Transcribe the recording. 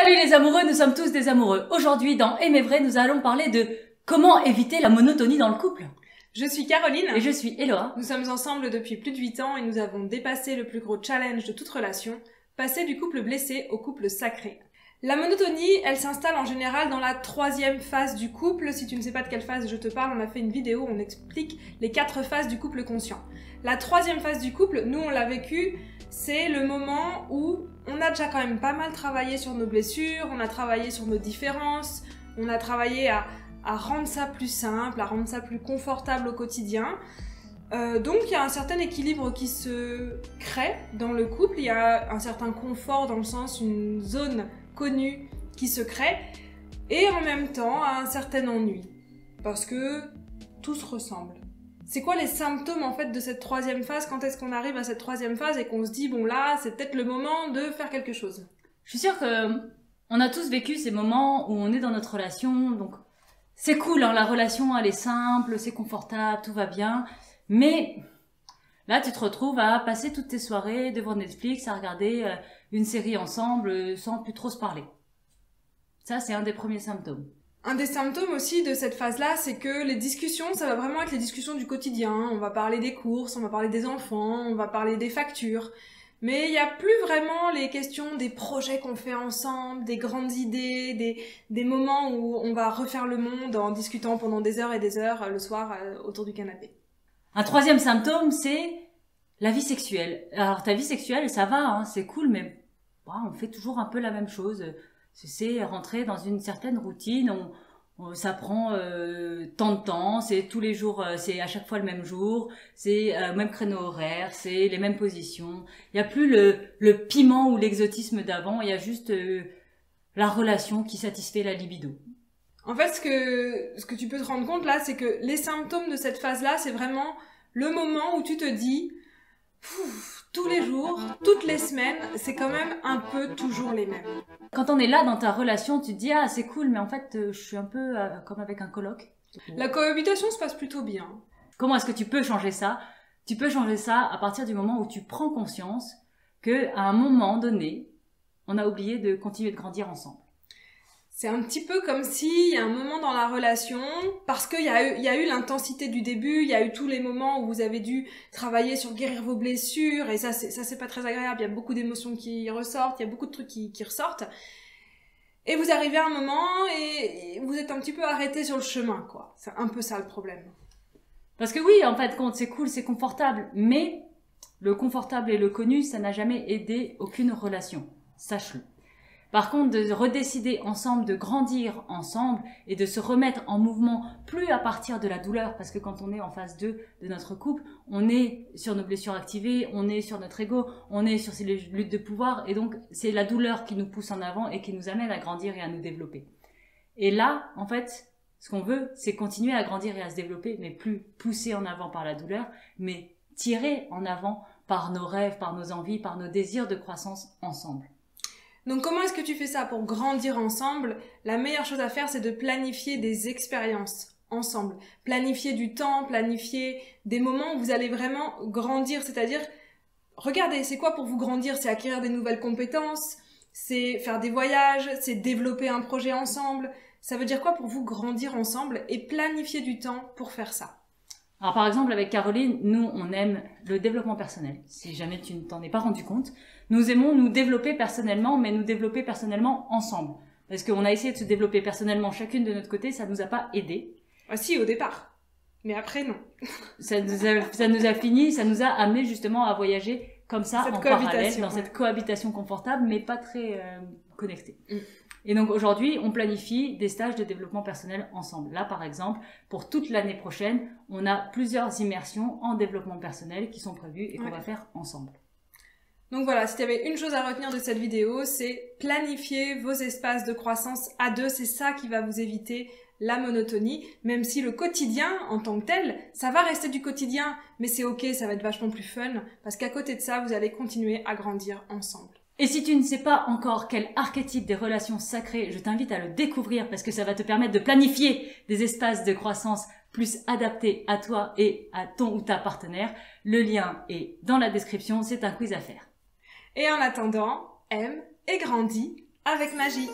Salut les amoureux, nous sommes tous des amoureux. Aujourd'hui, dans Aimer vrai, nous allons parler de comment éviter la monotonie dans le couple. Je suis Caroline. Et je suis Eloa. Nous sommes ensemble depuis plus de 8 ans et nous avons dépassé le plus gros challenge de toute relation, passer du couple blessé au couple sacré. La monotonie, elle s'installe en général dans la 3e phase du couple. Si tu ne sais pas de quelle phase je te parle, on a fait une vidéo où on explique les 4 phases du couple conscient. La 3e phase du couple, nous on l'a vécu, c'est le moment où on a déjà quand même pas mal travaillé sur nos blessures, on a travaillé sur nos différences, on a travaillé à rendre ça plus simple, à rendre ça plus confortable au quotidien. Donc il y a un certain équilibre qui se crée dans le couple, il y a un certain confort dans le sens, une zone connue qui se crée, et en même temps un certain ennui, parce que tout se ressemble. C'est quoi les symptômes en fait de cette 3e phase? Quand est-ce qu'on arrive à cette 3e phase et qu'on se dit bon là c'est peut-être le moment de faire quelque chose? Je suis sûre que on a tous vécu ces moments où on est dans notre relation, donc c'est cool, hein, la relation elle est simple, c'est confortable, tout va bien, mais là tu te retrouves à passer toutes tes soirées devant Netflix, à regarder une série ensemble sans plus trop se parler. Ça c'est un des premiers symptômes. Un des symptômes aussi de cette phase-là, c'est que les discussions, ça va vraiment être les discussions du quotidien. On va parler des courses, on va parler des enfants, on va parler des factures. Mais il n'y a plus vraiment les questions des projets qu'on fait ensemble, des grandes idées, des moments où on va refaire le monde en discutant pendant des heures et des heures le soir autour du canapé. Un 3e symptôme, c'est la vie sexuelle. Alors ta vie sexuelle, ça va, hein, c'est cool, mais on fait toujours un peu la même chose. C'est rentrer dans une certaine routine, ça prend tant de temps, c'est tous les jours, c'est à chaque fois le même jour, c'est même créneau horaire, c'est les mêmes positions. Il n'y a plus le piment ou l'exotisme d'avant, il y a juste la relation qui satisfait la libido. En fait, ce que tu peux te rendre compte là, c'est que les symptômes de cette phase-là, c'est vraiment le moment où tu te dis tous les jours, toutes les semaines, c'est quand même un peu toujours les mêmes. Quand on est là dans ta relation, tu te dis ah c'est cool, mais en fait je suis un peu comme avec un coloc. La cohabitation se passe plutôt bien. Comment est-ce que tu peux changer ça? Tu peux changer ça à partir du moment où tu prends conscience que à un moment donné, on a oublié de continuer de grandir ensemble. C'est un petit peu comme s'il y a un moment dans la relation, parce qu'il y a eu l'intensité du début, il y a eu tous les moments où vous avez dû travailler sur guérir vos blessures, et ça c'est pas très agréable, il y a beaucoup d'émotions qui ressortent, il y a beaucoup de trucs qui ressortent. Et vous arrivez à un moment et vous êtes un petit peu arrêté sur le chemin, quoi. C'est un peu ça le problème. Parce que oui, en fait, quand c'est cool, c'est confortable, mais le confortable et le connu, ça n'a jamais aidé aucune relation. Sache-le. Par contre, de redécider ensemble, de grandir ensemble et de se remettre en mouvement, plus à partir de la douleur, parce que quand on est en phase 2 de notre couple, on est sur nos blessures activées, on est sur notre ego, on est sur ces luttes de pouvoir, et donc c'est la douleur qui nous pousse en avant et qui nous amène à grandir et à nous développer. Et là, en fait, ce qu'on veut, c'est continuer à grandir et à se développer, mais plus pousser en avant par la douleur, mais tirer en avant par nos rêves, par nos envies, par nos désirs de croissance ensemble. Donc comment est-ce que tu fais ça pour grandir ensemble? La meilleure chose à faire, c'est de planifier des expériences ensemble. Planifier du temps, planifier des moments où vous allez vraiment grandir. C'est-à-dire, regardez, c'est quoi pour vous grandir? C'est acquérir des nouvelles compétences, c'est faire des voyages, c'est développer un projet ensemble. Ça veut dire quoi pour vous grandir ensemble et planifier du temps pour faire ça? Alors par exemple avec Caroline, nous on aime le développement personnel, si jamais tu ne t'en es pas rendu compte. Nous aimons nous développer personnellement, mais nous développer personnellement ensemble. Parce qu'on a essayé de se développer personnellement chacune de notre côté, ça nous a pas aidé. Ah si, au départ. Mais après non. Ça nous a amené justement à voyager comme ça en parallèle, dans cette cohabitation confortable, mais pas très connectée. Et donc aujourd'hui, on planifie des stages de développement personnel ensemble. Là, par exemple, pour toute l'année prochaine, on a plusieurs immersions en développement personnel qui sont prévues et qu'on va faire ensemble. Donc voilà, si tu avais une chose à retenir de cette vidéo, c'est planifier vos espaces de croissance à deux. C'est ça qui va vous éviter la monotonie, même si le quotidien en tant que tel, ça va rester du quotidien, mais c'est ok, ça va être vachement plus fun, parce qu'à côté de ça, vous allez continuer à grandir ensemble. Et si tu ne sais pas encore quel archétype des relations sacrées, je t'invite à le découvrir parce que ça va te permettre de planifier des espaces de croissance plus adaptés à toi et à ton ou ta partenaire. Le lien est dans la description, c'est un quiz à faire. Et en attendant, aime et grandis avec magie.